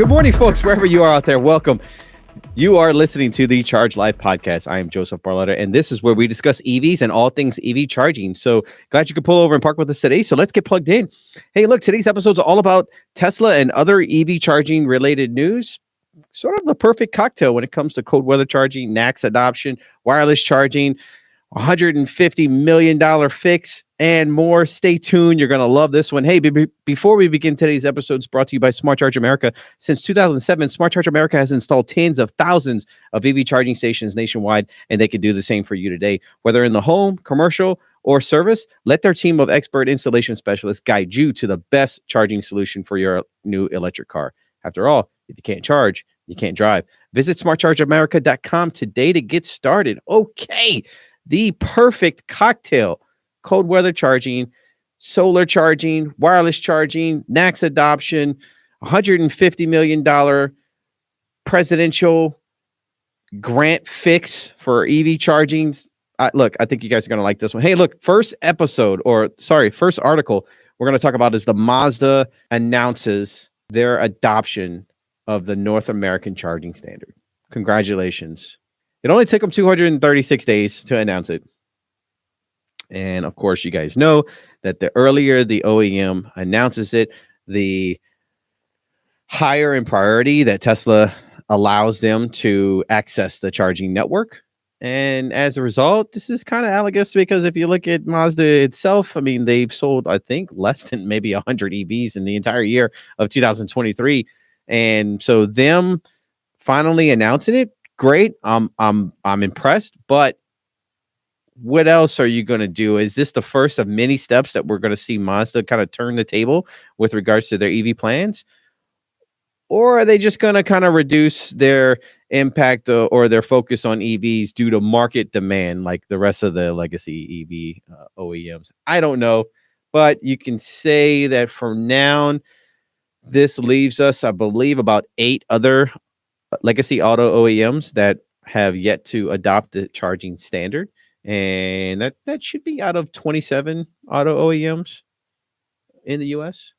Good morning, folks, wherever you are out there. Welcome. You are listening to the Charge Live podcast. I am Joseph Barletta, and this is where we discuss EVs and all things EV charging. So glad you could pull over and park with us today. So let's get plugged in. Hey, look, today's episode is all about Tesla and other EV charging related news. Sort of the perfect cocktail when it comes to cold weather charging, NACS adoption, wireless charging, $150 million fix, and more. Stay tuned. You're going to love this one. Hey, before we begin today's episode, it's brought to you by Smart Charge America. Since 2007, Smart Charge America has installed tens of thousands of EV charging stations nationwide, and they can do the same for you today. Whether in the home, commercial, or service, let their team of expert installation specialists guide you to the best charging solution for your new electric car. After all, if you can't charge, you can't drive. Visit smartchargeamerica.com today to get started. Okay. The perfect cocktail: cold weather charging, solar charging, wireless charging, NACS adoption, $150 million presidential grant fix for EV charging. Look, I think you guys are going to like this one. Hey, look, first article we're going to talk about is the Mazda announces their adoption of the North American charging standard. Congratulations. It only took them 236 days to announce it. And of course, you guys know that the earlier the OEM announces it, the higher in priority that Tesla allows them to access the charging network. And as a result, this is kind of analogous because if you look at Mazda itself, I mean, they've sold, I think, less than maybe 100 EVs in the entire year of 2023. And so them finally announcing it, great. I'm impressed, but what else are you going to do? Is this the first of many steps that we're going to see Mazda kind of turn the table with regards to their EV plans? Or are they just going to kind of reduce their impact or their focus on EVs due to market demand like the rest of the legacy EV OEMs? I don't know, but you can say that for now, this leaves us, I believe, about 8 other legacy auto OEMs that have yet to adopt the charging standard. And that should be out of 27 auto OEMs in the US.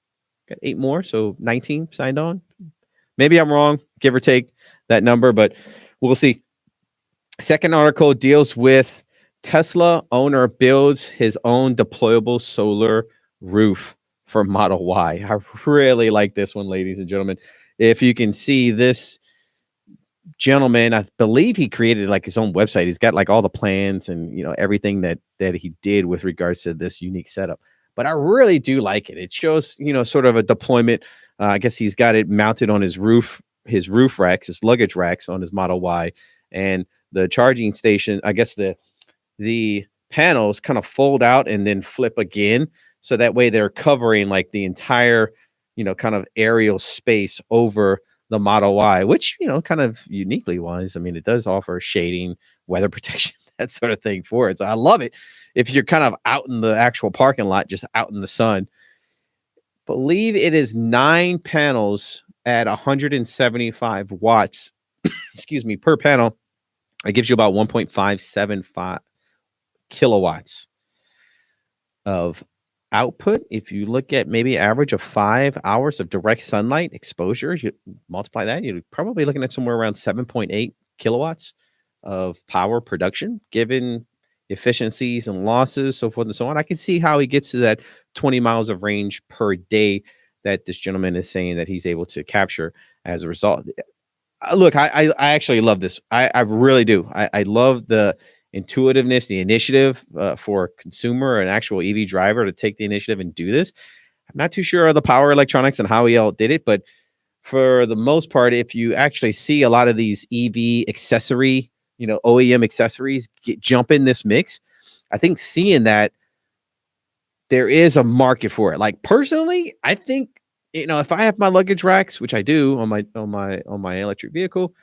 Got 8 more, so 19 signed on. Maybe I'm wrong, give or take that number, but we'll see. Second article deals with Tesla owner builds his own deployable solar roof for Model Y. I really like this one, ladies and gentlemen. If you can see this gentleman, I believe he created like his own website. He's got like all the plans and everything that he did with regards to this unique setup. But I really do like it. It shows sort of a deployment. I guess he's got it mounted on his roof racks, his luggage racks on his Model Y, and the charging station. I guess the panels kind of fold out and then flip again, so that way they're covering like the entire kind of aerial space over the Model Y, which, kind of uniquely wise, I mean, it does offer shading, weather protection, that sort of thing for it. So I love it. If you're kind of out in the actual parking lot, just out in the sun, believe it is 9 panels at 175 watts, excuse me, per panel. It gives you about 1.575 kilowatts of output. If you look at maybe average of 5 hours of direct sunlight exposure, you multiply that, you're probably looking at somewhere around 7.8 kilowatts of power production, given efficiencies and losses, so forth and so on. I can see how he gets to that 20 miles of range per day that this gentleman is saying that he's able to capture as a result. Look, I actually love this. I really do. I love the intuitiveness, the initiative for a consumer, an actual EV driver to take the initiative and do this. I'm not too sure of the power electronics and how he all did it, but for the most part, if you actually see a lot of these EV accessory, OEM accessories jump in this mix, I think seeing that there is a market for it. Like personally, I think, if I have my luggage racks, which I do on my electric vehicle,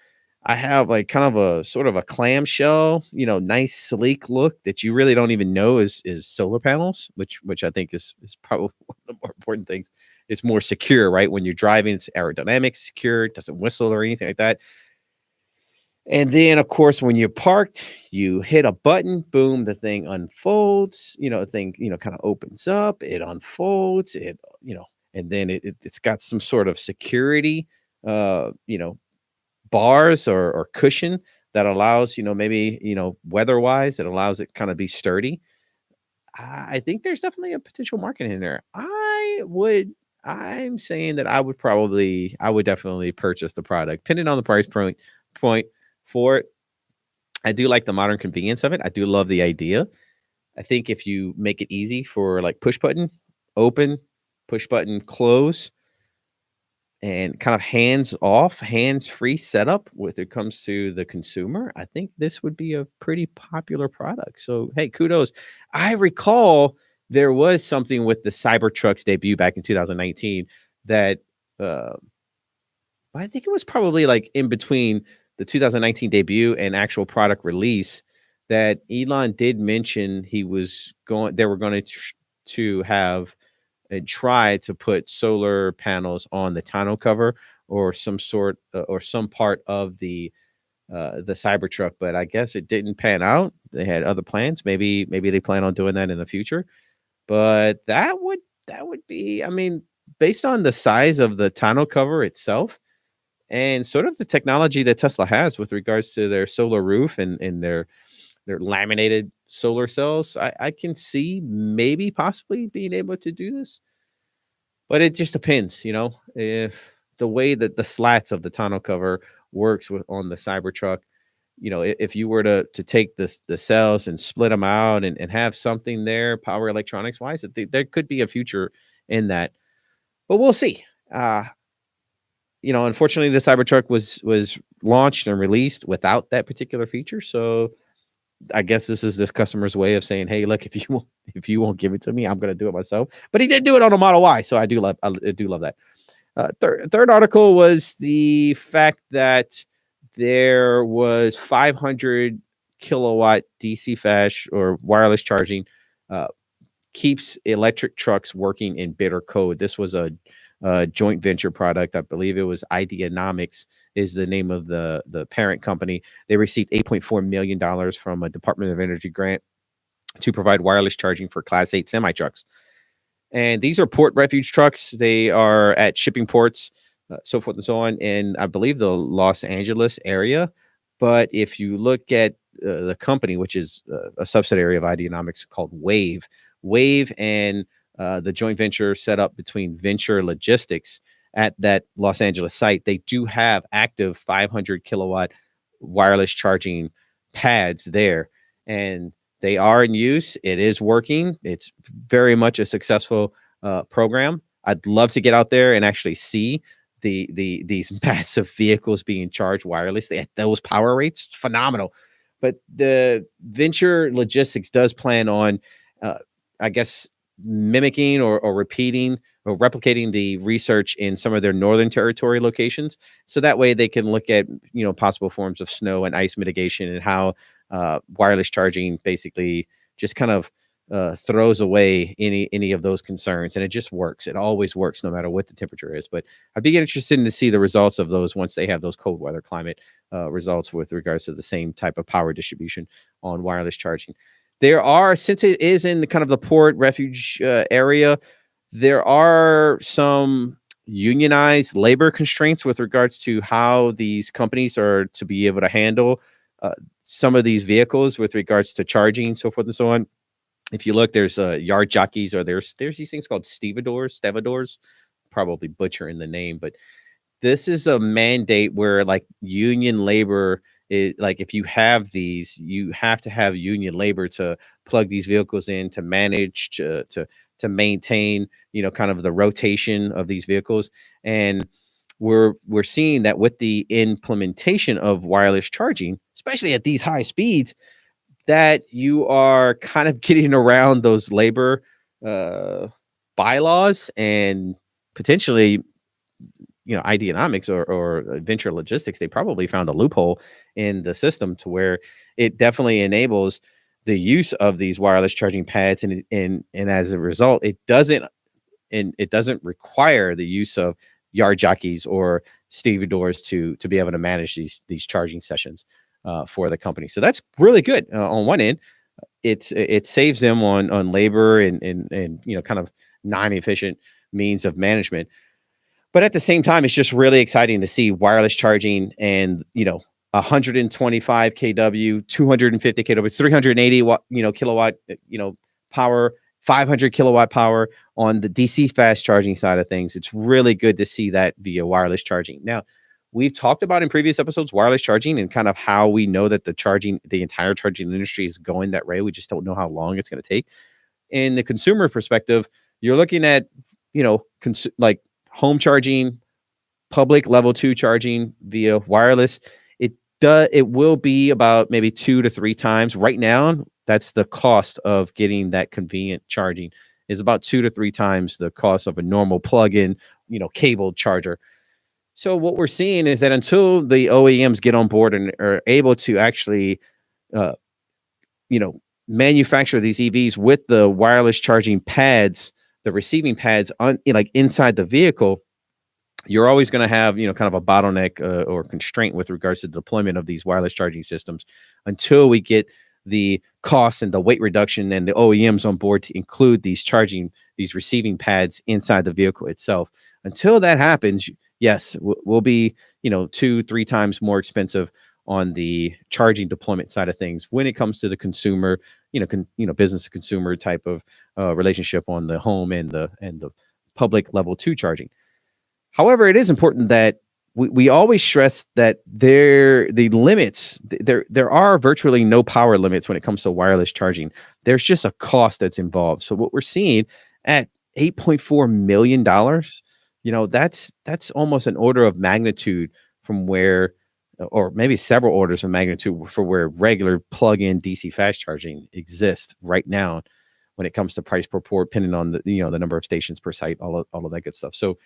I have like kind of a sort of a clamshell, nice sleek look that you really don't even know is solar panels, which I think is probably one of the more important things. It's more secure, right? When you're driving, it's aerodynamic, secure, it doesn't whistle or anything like that. And then, of course, when you're parked, you hit a button, boom, the thing unfolds, the thing, kind of opens up, it unfolds, and then it's got some sort of security you know, bars or cushion that allows, maybe, weather wise, it allows it kind of be sturdy. I think there's definitely a potential market in there. I'm saying that I would definitely purchase the product, depending on the point for it. I do like the modern convenience of it. I do love the idea. I think if you make it easy for like push button, open, push button, close, and kind of hands off, hands free setup when it comes to the consumer, I think this would be a pretty popular product. So, hey, kudos. I recall there was something with the Cybertruck's debut back in 2019 that uh, I think it was probably like in between the 2019 debut and actual product release that Elon did mention they were going to have and try to put solar panels on the tonneau cover or some sort or some part of the Cybertruck, but I guess it didn't pan out. They had other plans. Maybe they plan on doing that in the future. But that would be, I mean, based on the size of the tonneau cover itself and sort of the technology that Tesla has with regards to their solar roof and their laminated solar cells, I can see maybe possibly being able to do this. But it just depends, if the way that the slats of the tonneau cover works on the Cybertruck, if you were to take the cells and split them out and have something there, power electronics wise, there could be a future in that. But we'll see. Uh, Unfortunately, the Cybertruck was launched and released without that particular feature. So I guess this customer's way of saying, "Hey, look, if you won't give it to me, I'm going to do it myself." But he did do it on a Model Y, so I do love that. Third article was the fact that there was 500 kilowatt DC fast or wireless charging uh, keeps electric trucks working in bitter code. This was a joint venture product. I believe it was Ideanomics is the name of the parent company. They received $8.4 million from a Department of Energy grant to provide wireless charging for Class 8 semi trucks. And these are port refuge trucks. They are at shipping ports, so forth and so on. And I believe the Los Angeles area. But if you look at the company, which is a subsidiary of Ideanomics called Wave and the joint venture set up between Venture Logistics at that Los Angeles site, they do have active 500 kilowatt wireless charging pads there. And they are in use. It is working. It's very much a successful program. I'd love to get out there and actually see these massive vehicles being charged wirelessly at those power rates. Phenomenal. But the Venture Logistics does plan on, uh, I guess, mimicking or repeating or replicating the research in some of their Northern Territory locations. So that way they can look at, possible forms of snow and ice mitigation and how wireless charging basically just kind of throws away any of those concerns, and it just works. It always works, no matter what the temperature is. But I'd be interested to see the results of those once they have those cold weather climate results with regards to the same type of power distribution on wireless charging. There are, since it is in the kind of the port refuge area, there are some unionized labor constraints with regards to how these companies are to be able to handle uh, some of these vehicles with regards to charging, so forth and so on. If you look, there's yard jockeys, or there's these things called stevedores, probably butchering the name, but this is a mandate where like union labor is like, if you have these, you have to have union labor to plug these vehicles in, to manage, to maintain, kind of the rotation of these vehicles. And we're seeing that with the implementation of wireless charging, especially at these high speeds, that you are kind of getting around those labor uh, bylaws, and potentially, Ideanomics or Venture Logistics, they probably found a loophole in the system to where it definitely enables the use of these wireless charging pads, and as a result, it doesn't require the use of yard jockeys or stevedores to be able to manage these charging sessions for the company. So that's really good. On one end, it saves them on labor and kind of non efficient means of management. But at the same time, it's just really exciting to see wireless charging and, 125 kW, 250 kW, 380 watt, kilowatt, power, 500 kilowatt power on the DC fast charging side of things. It's really good to see that via wireless charging. Now, we've talked about in previous episodes wireless charging and kind of how we know that the entire charging industry is going that way. We just don't know how long it's going to take. In the consumer perspective, you're looking at, like home charging, public level 2 charging via wireless. It will be about maybe 2 to 3 times. Right now, that's the cost of getting that convenient charging, is about 2 to 3 times the cost of a normal plug-in, cabled charger. So what we're seeing is that until the OEMs get on board and are able to actually, uh, manufacture these EVs with the wireless charging pads, the receiving pads on, like inside the vehicle, you're always going to have, kind of a bottleneck or constraint with regards to the deployment of these wireless charging systems until we get the cost and the weight reduction and the OEMs on board to include these receiving pads inside the vehicle itself. Until that happens, yes, we'll be, 2-3 times more expensive on the charging deployment side of things when it comes to the consumer, business to consumer type of relationship on the home and the public level 2 charging. However, it is important that we always stress that there are virtually no power limits when it comes to wireless charging. There's just a cost that's involved. So what we're seeing at $8.4 million, that's almost an order of magnitude from where, or maybe several orders of magnitude for where regular plug-in DC fast charging exists right now when it comes to price per port, depending on the number of stations per site, all of that good stuff. So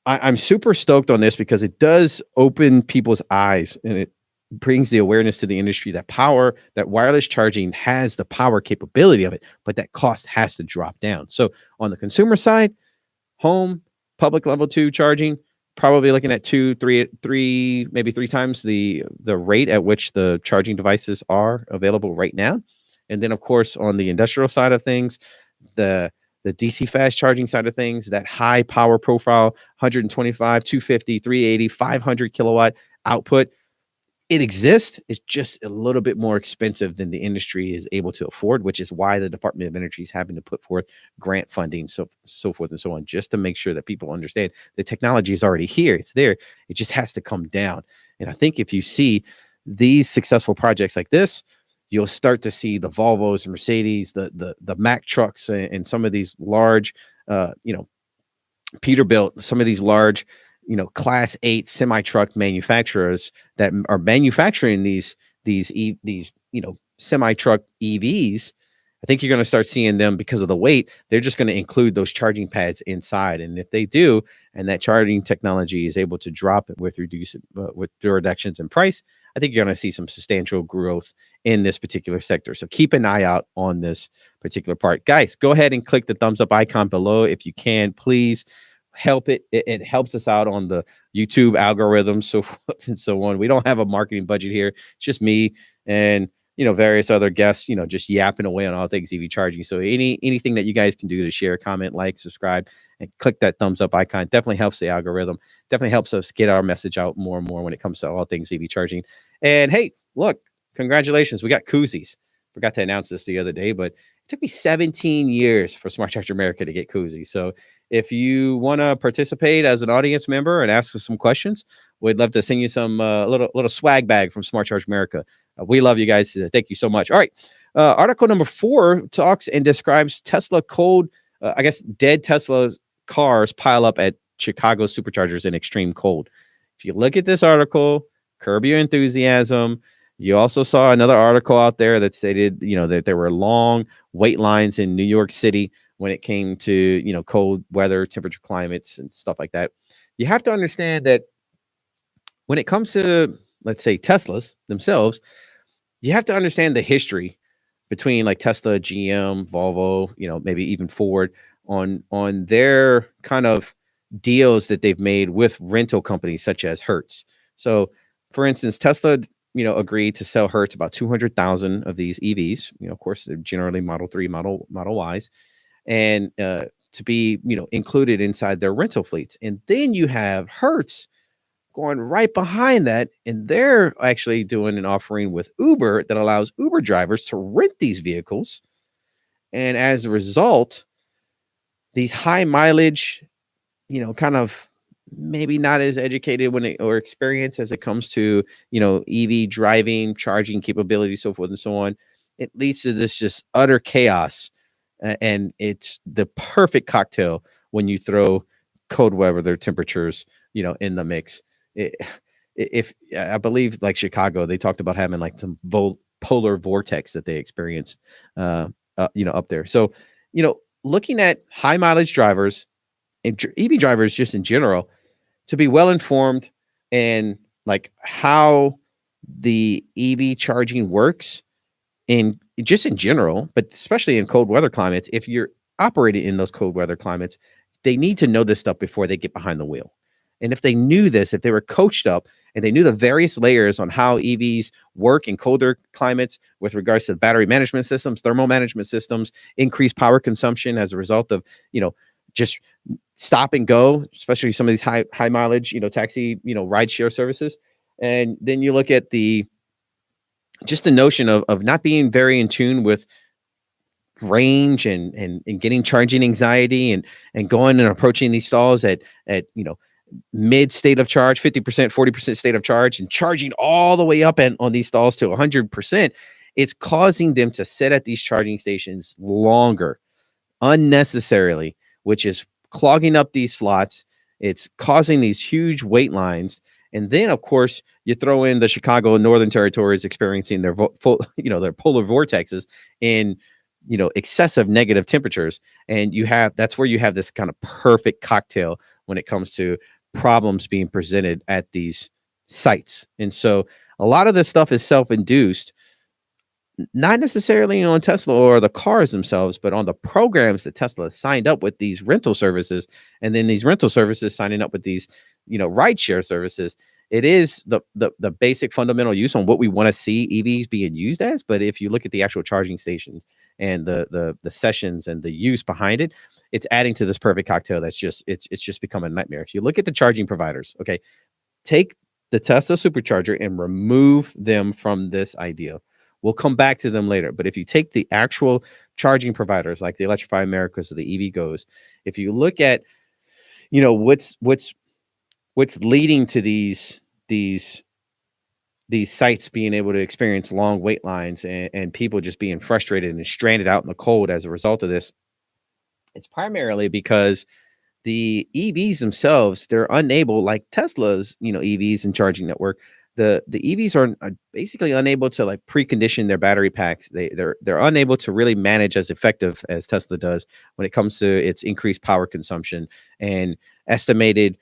I'm super stoked on this because it does open people's eyes and it brings the awareness to the industry that wireless charging has the power capability of it, but that cost has to drop down. So on the consumer side, home, public level 2 charging, probably looking at 2, 3, maybe 3 times the rate at which the charging devices are available right now. And then of course, on the industrial side of things, the DC fast charging side of things, that high power profile, 125, 250, 380, 500 kilowatt output, it exists. It's just a little bit more expensive than the industry is able to afford, which is why the Department of Energy is having to put forth grant funding, so forth and so on, just to make sure that people understand the technology is already here. It's there. It just has to come down. And I think if you see these successful projects like this, you'll start to see the Volvos and Mercedes, the Mack trucks, and some of these large, Peterbilt, some of these large, Class 8 semi truck manufacturers that are manufacturing these semi truck EVs. I think you're going to start seeing them because of the weight. They're just going to include those charging pads inside, and if they do, and that charging technology is able to drop it with reductions in price, I think you're going to see some substantial growth in this particular sector. So keep an eye out on this particular part. Guys, go ahead and click the thumbs up icon below if you can, please. Help it. It helps us out on the YouTube algorithm, so forth and so on. We don't have a marketing budget here. It's just me and various other guests, just yapping away on all things EV charging. So anything that you guys can do to share, comment, like, subscribe, and click that thumbs up icon definitely helps the algorithm. Definitely helps us get our message out more and more when it comes to all things EV charging. And hey, look, congratulations, we got koozies. Forgot to announce this the other day, but it took me 17 years for Smart Charge America to get koozies. So if you want to participate as an audience member and ask us some questions, we'd love to send you some little swag bag from Smart Charge America. We love you guys. Thank you so much. All right. Article number 4 talks and describes Tesla cold, dead Tesla cars pile up at Chicago superchargers in extreme cold. If you look at this article, curb your enthusiasm. You also saw another article out there that stated, that there were long wait lines in New York City when it came to, cold weather, temperature climates, and stuff like that. You have to understand that when it comes to, let's say, Teslas themselves, you have to understand the history between like Tesla, GM, Volvo, maybe even Ford on their kind of deals that they've made with rental companies such as Hertz. So, for instance, Tesla, agreed to sell Hertz about 200,000 of these EVs. Of course, they're generally Model 3, Model Ys. And to be, included inside their rental fleets. And then you have Hertz going right behind that, and they're actually doing an offering with Uber that allows Uber drivers to rent these vehicles. And as a result, these high mileage, kind of maybe not as educated or experienced as it comes to, EV driving, charging capability, so forth and so on. It leads to this just utter chaos. And it's the perfect cocktail when you throw cold weather temperatures, in the mix. It, if I believe like Chicago, they talked about having like some polar vortex that they experienced, up there. So, looking at high mileage drivers and EV drivers just in general, to be well informed and like how the EV charging works in just in general, but especially in cold weather climates. If you're operating in those cold weather climates, they need to know this stuff before they get behind the wheel. And if they knew this, if they were coached up and they knew the various layers on how EVs work in colder climates with regards to the battery management systems, thermal management systems, increased power consumption as a result of, just stop and go, especially some of these high mileage, taxi, ride share services. And then you look at the notion of not being very in tune with range and getting charging anxiety and going and approaching these stalls at mid state of charge, 50%, 40% state of charge, and charging all the way up and on these stalls to 100%. It's causing them to sit at these charging stations longer unnecessarily, which is clogging up these slots. It's causing these huge wait lines. And then, of course, you throw in the Chicago and Northern Territories experiencing their their polar vortexes in, excessive negative temperatures. And that's where you have this kind of perfect cocktail when it comes to problems being presented at these sites. And so a lot of this stuff is self-induced, not necessarily on Tesla or the cars themselves, but on the programs that Tesla has signed up with these rental services, and then these rental services signing up with these, rideshare services. It is the basic fundamental use on what we want to see EVs being used as. But if you look at the actual charging stations and the sessions and the use behind it, it's adding to this perfect cocktail that's it's just become a nightmare. If you look at the charging providers, okay, take the Tesla supercharger and remove them from this idea. We'll come back to them later. But if you take the actual charging providers like the Electrify Americas or the EV Goes, if you look at, what's leading to these sites being able to experience long wait lines and people just being frustrated and stranded out in the cold as a result of this, it's primarily because the EVs themselves, they're unable, like Tesla's, EVs and charging network. The EVs are basically unable to like precondition their battery packs. They're unable to really manage as effective as Tesla does when it comes to its increased power consumption and estimated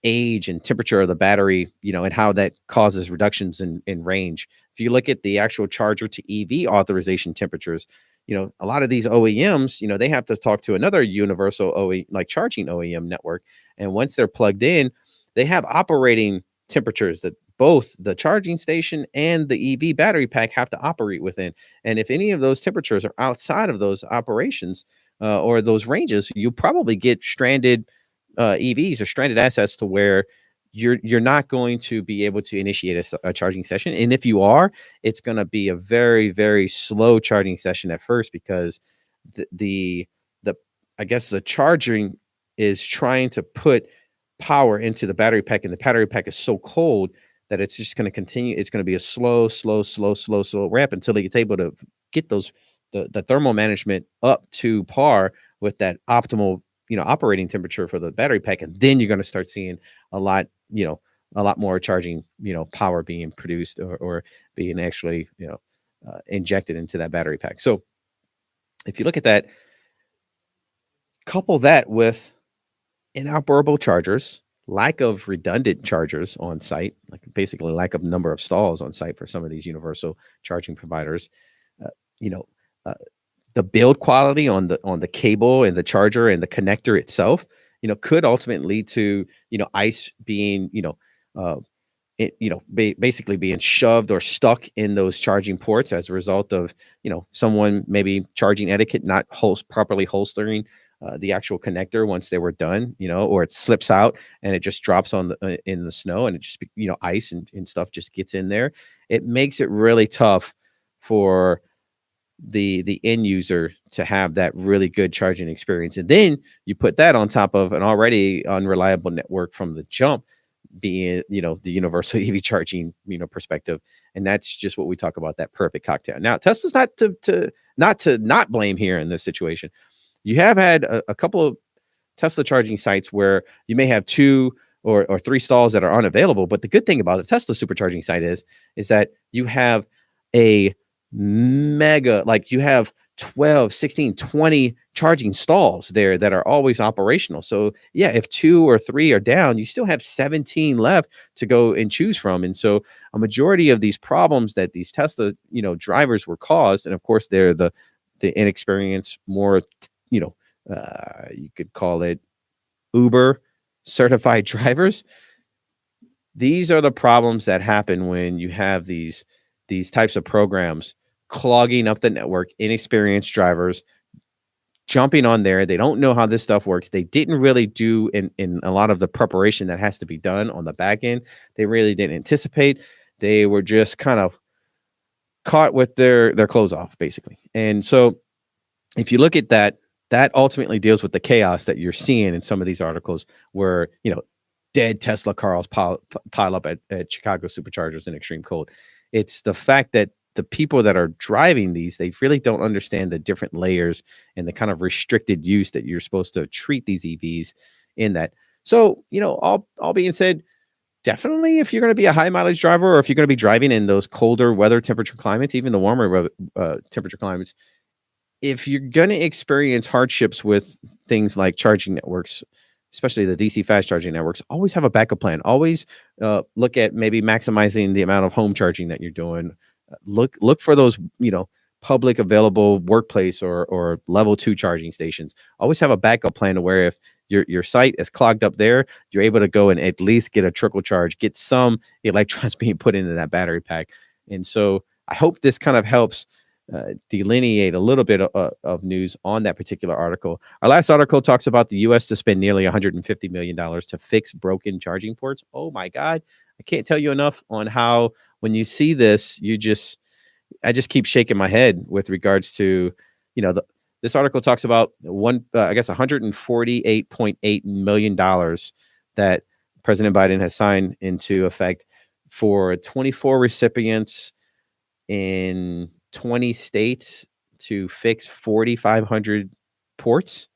age and temperature of the battery, and how that causes reductions in range. If you look at the actual charger to EV authorization temperatures, a lot of these OEMs, they have to talk to another universal like charging OEM network. And once they're plugged in, they have operating temperatures that both the charging station and the EV battery pack have to operate within. And if any of those temperatures are outside of those operations or those ranges, you probably get stranded EVs or stranded assets to where you're not going to be able to initiate a charging session. And if you are, it's going to be a very, very slow charging session at first, because the I guess the charging is trying to put power into the battery pack, and the battery pack is so cold that it's just going to continue. It's going to be a slow ramp until it's able to get the thermal management up to par with that optimal operating temperature for the battery pack. And then you're going to start seeing a lot more charging power being produced or being actually injected into that battery pack. So if you look at that, couple that with inoperable chargers, lack of redundant chargers on site, like basically lack of number of stalls on site for some of these universal charging providers, uh, you know the build quality on the cable and the charger and the connector itself, could ultimately lead to, ice being, uh, basically being shoved or stuck in those charging ports as a result of, someone maybe charging etiquette, not properly holstering the actual connector once they were done, or it slips out and it just drops on in the snow, and it just ice and stuff just gets in there. It makes it really tough for the end user to have that really good charging experience. And then you put that on top of an already unreliable network from the jump, being the universal EV charging perspective, and that's just what we talk about, that perfect cocktail. Now Tesla's not blame here in this situation. You have had a couple of Tesla charging sites where you may have two or three stalls that are unavailable. But the good thing about a Tesla supercharging site is that you have a mega, like you have 12, 16, 20 charging stalls there that are always operational. So yeah, if two or three are down, you still have 17 left to go and choose from. And so a majority of these problems that these Tesla, drivers were caused, and of course they're the inexperienced, more, you could call it Uber certified drivers. These are the problems that happen when you have these types of programs clogging up the network, inexperienced drivers jumping on there. They don't know how this stuff works. They didn't really do in a lot of the preparation that has to be done on the back end. They really didn't anticipate. They were just kind of caught with their clothes off, basically. And so if you look at that ultimately deals with the chaos that you're seeing in some of these articles where, dead Tesla cars pile up at Chicago superchargers in extreme cold. It's the fact that the people that are driving these, they really don't understand the different layers and the kind of restricted use that you're supposed to treat these EVs in that. So, all being said, definitely if you're going to be a high mileage driver, or if you're going to be driving in those colder weather temperature climates, even the warmer temperature climates, if you're going to experience hardships with things like charging networks, especially the DC fast charging networks, always have a backup plan. Always look at maybe maximizing the amount of home charging that you're doing. Look for those, public available workplace or level 2 charging stations. Always have a backup plan to where if your site is clogged up there, you're able to go and at least get a trickle charge, get some electrons being put into that battery pack. And so I hope this kind of helps delineate a little bit of news on that particular article. Our last article talks about the U.S. to spend nearly $150 million to fix broken charging ports. Oh my God. I can't tell you enough on how when you see this, I just keep shaking my head with regards to, this article talks about $148.8 million that President Biden has signed into effect for 24 recipients in 20 states to fix 4,500 ports.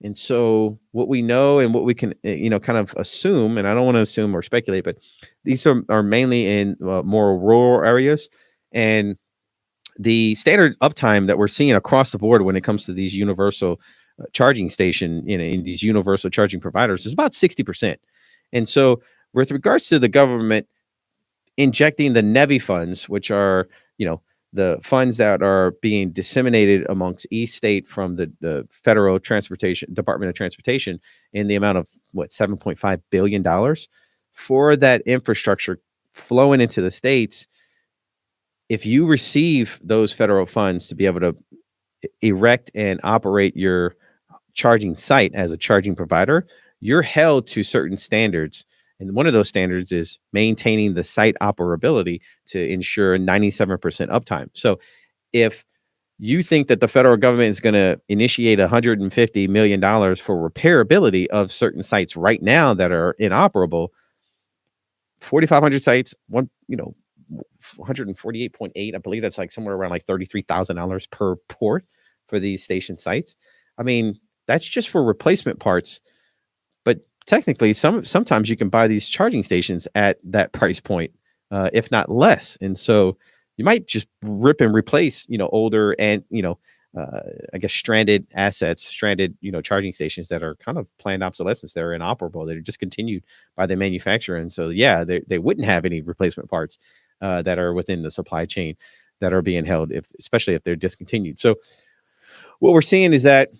And so what we know and what we can, kind of assume, and I don't want to assume or speculate, but these are mainly in more rural areas. And the standard uptime that we're seeing across the board when it comes to these universal charging station, in these universal charging providers is about 60%. And so with regards to the government injecting the NEVI funds, which are, the funds that are being disseminated amongst each state from the federal Department of Transportation in the amount of $7.5 billion for that infrastructure flowing into the states. If you receive those federal funds to be able to erect and operate your charging site as a charging provider, you're held to certain standards. And one of those standards is maintaining the site operability to ensure 97% uptime. So if you think that the federal government is going to initiate $150 million for repairability of certain sites right now that are inoperable, 4,500 sites, 148.8, I believe that's like somewhere around like $33,000 per port for these station sites. I mean, that's just for replacement parts. But technically, sometimes you can buy these charging stations at that price point, if not less. And so you might just rip and replace, older and, I guess stranded charging stations that are kind of planned obsolescence. They're inoperable. They're discontinued by the manufacturer. And so, yeah, they wouldn't have any replacement parts that are within the supply chain that are being held, especially if they're discontinued. So what we're seeing is that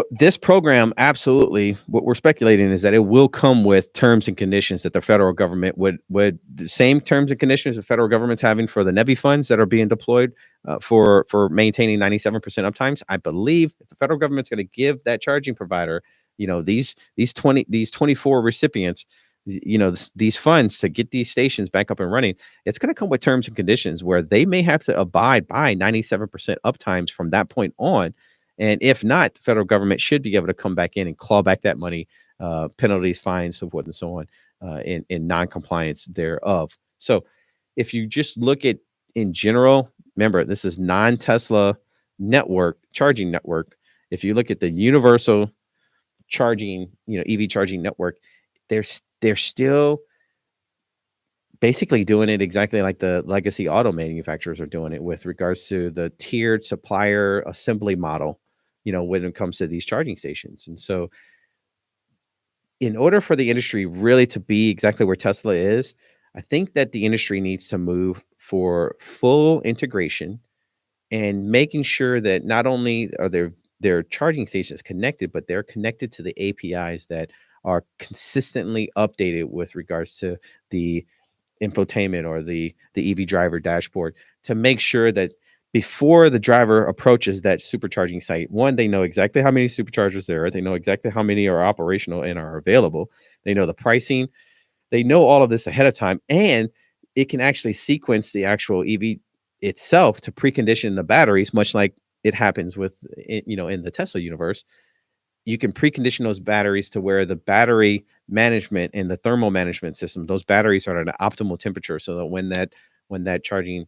This program, absolutely, what we're speculating is that it will come with terms and conditions that the federal government would the same terms and conditions the federal government's having for the NEVI funds that are being deployed for maintaining 97% uptimes. I believe that the federal government's going to give that charging provider, these 24 recipients, these funds to get these stations back up and running. It's going to come with terms and conditions where they may have to abide by 97% uptimes from that point on. And if not, the federal government should be able to come back in and claw back that money, penalties, fines, so forth and so on, in non-compliance thereof. So if you just look at in general, remember, this is non-Tesla network, charging network. If you look at the universal charging, EV charging network, they're still basically doing it exactly like the legacy auto manufacturers are doing it with regards to the tiered supplier assembly model, when it comes to these charging stations. And so in order for the industry really to be exactly where Tesla is, I think that the industry needs to move for full integration and making sure that not only are their charging stations connected, but they're connected to the APIs that are consistently updated with regards to the infotainment or the EV driver dashboard, to make sure that before the driver approaches that supercharging site, one, they know exactly how many superchargers there are. They know exactly how many are operational and are available. They know the pricing. They know all of this ahead of time, and it can actually sequence the actual EV itself to precondition the batteries, much like it happens with, in the Tesla universe. You can precondition those batteries to where the battery management and the thermal management system, those batteries are at an optimal temperature, so that when that charging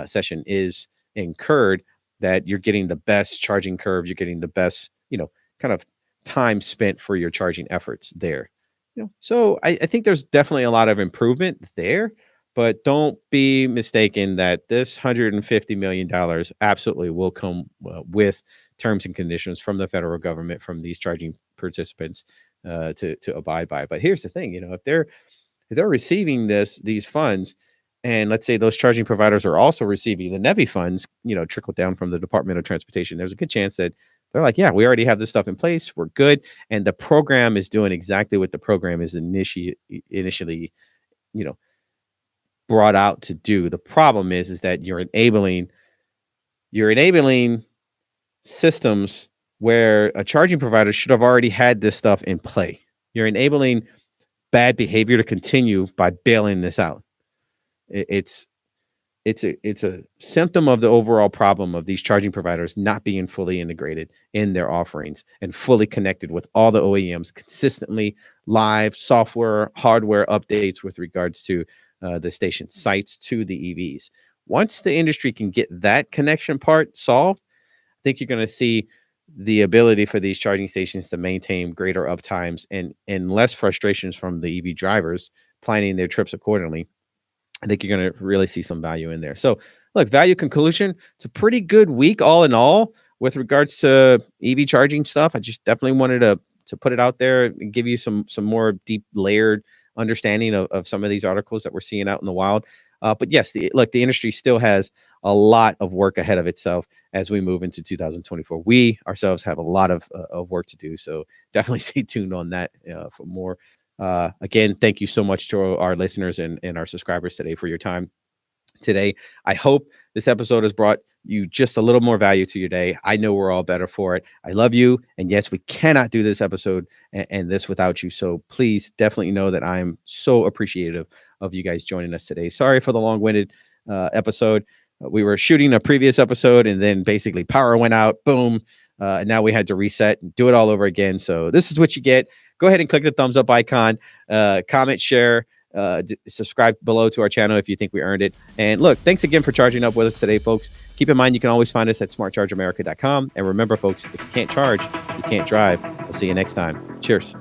session is incurred, that you're getting the best charging curve, you're getting the best, kind of time spent for your charging efforts there. So I think there's definitely a lot of improvement there, but don't be mistaken that this $150 million absolutely will come with terms and conditions from the federal government, from these charging participants to abide by. But here's the thing, if they're receiving these funds, and let's say those charging providers are also receiving the NEVI funds, trickle down from the Department of Transportation, there's a good chance that they're like, yeah, we already have this stuff in place. We're good. And the program is doing exactly what the program is initially, brought out to do. The problem is that you're enabling systems where a charging provider should have already had this stuff in play. You're enabling bad behavior to continue by bailing this out. It's a symptom of the overall problem of these charging providers not being fully integrated in their offerings and fully connected with all the OEMs, consistently live software, hardware updates with regards to the station sites to the EVs. Once the industry can get that connection part solved, I think you're going to see the ability for these charging stations to maintain greater uptimes and less frustrations from the EV drivers planning their trips accordingly. I think you're going to really see some value in there. So, look, value conclusion, it's a pretty good week all in all with regards to EV charging stuff. I just definitely wanted to put it out there and give you some more deep layered understanding of some of these articles that we're seeing out in the wild. But yes, the industry still has a lot of work ahead of itself as we move into 2024. We ourselves have a lot of work to do. So definitely stay tuned on that for more. Again, thank you so much to our listeners and our subscribers today for your time today. I hope this episode has brought you just a little more value to your day. I know we're all better for it. I love you. And yes, we cannot do this episode and this without you. So please definitely know that I'm so appreciative of you guys joining us today. Sorry for the long-winded episode. We were shooting a previous episode and then basically power went out. Boom. And now we had to reset and do it all over again. So this is what you get. Go ahead and click the thumbs up icon, comment, share, subscribe below to our channel if you think we earned it. And look, thanks again for charging up with us today, folks. Keep in mind, you can always find us at smartchargeamerica.com. And remember, folks, if you can't charge, you can't drive. We'll see you next time. Cheers.